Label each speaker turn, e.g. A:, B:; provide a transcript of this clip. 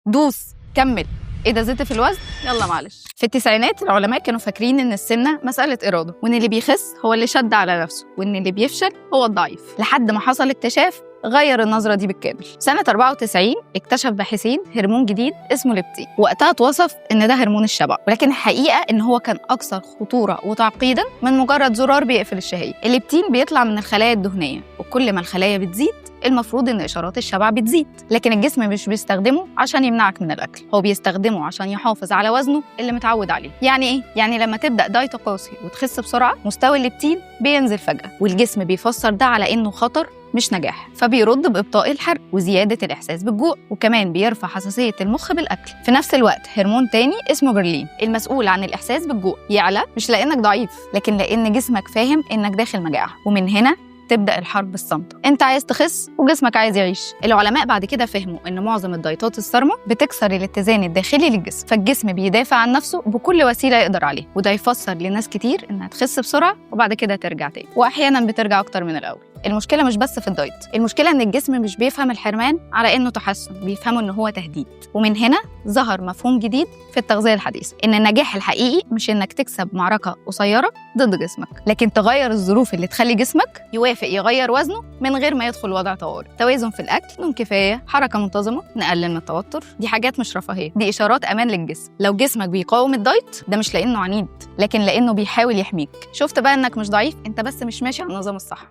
A: دوس كمل. ايه ده، زدت في الوزن؟ يلا معلش. في التسعينات العلماء كانوا فاكرين ان السمنه مساله اراده، وان اللي بيخس هو اللي شد على نفسه، وان اللي بيفشل هو الضعيف، لحد ما حصل اكتشاف غير النظرة دي بالكامل. سنة 94 اكتشف باحثين هرمون جديد اسمه ليبتين، وقتها اتوصف ان ده هرمون الشبع، ولكن الحقيقة ان هو كان اكثر خطورة وتعقيدا من مجرد زرار بيقفل الشهية. الليبتين بيطلع من الخلايا الدهنية، وكل ما الخلايا بتزيد المفروض ان اشارات الشبع بتزيد، لكن الجسم مش بيستخدمه عشان يمنعك من الاكل، هو بيستخدمه عشان يحافظ على وزنه اللي متعود عليه. يعني ايه؟ يعني لما تبدا دايت قاسي وتخس بسرعه مستوى الليبتين بينزل فجاه، والجسم بيفسر ده على انه خطر مش نجاح، فبيرد بإبطاء الحرق وزيادة الإحساس بالجوع، وكمان بيرفع حساسية المخ بالأكل. في نفس الوقت هرمون تاني اسمه جرلين المسؤول عن الإحساس بالجوع يعلى، مش لأنك ضعيف، لكن لأن جسمك فاهم إنك داخل مجاعة، ومن هنا تبدأ الحرب الصامتة. انت عايز تخس وجسمك عايز يعيش. العلماء بعد كده فهموا ان معظم الدايتات الصارمة بتكسر الاتزان الداخلي للجسم، فالجسم بيدافع عن نفسه بكل وسيلة يقدر عليها، وده يفسر لناس كتير انها تخس بسرعة وبعد كده ترجع تاني، واحيانا بترجع اكتر من الاول. المشكلة مش بس في الدايت، المشكلة ان الجسم مش بيفهم الحرمان على انه تحسن، بيفهمه ان هو تهديد. ومن هنا ظهر مفهوم جديد في التغذية الحديثة، ان النجاح الحقيقي مش انك تكسب معركة قصيرة ضد جسمك، لكن تغير الظروف اللي تخلي جسمك يوافق يغير وزنه من غير ما يدخل وضع طوارئ. توازن في الاكل، نوم كفاية، حركة منتظمة، نقلل من التوتر، دي حاجات مش رفاهية، دي اشارات امان للجسم. لو جسمك بيقاوم الدايت ده مش لانه عنيد، لكن لانه بيحاول يحميك. شفت بقى انك مش ضعيف، انت بس مش ماشي على النظام الصح.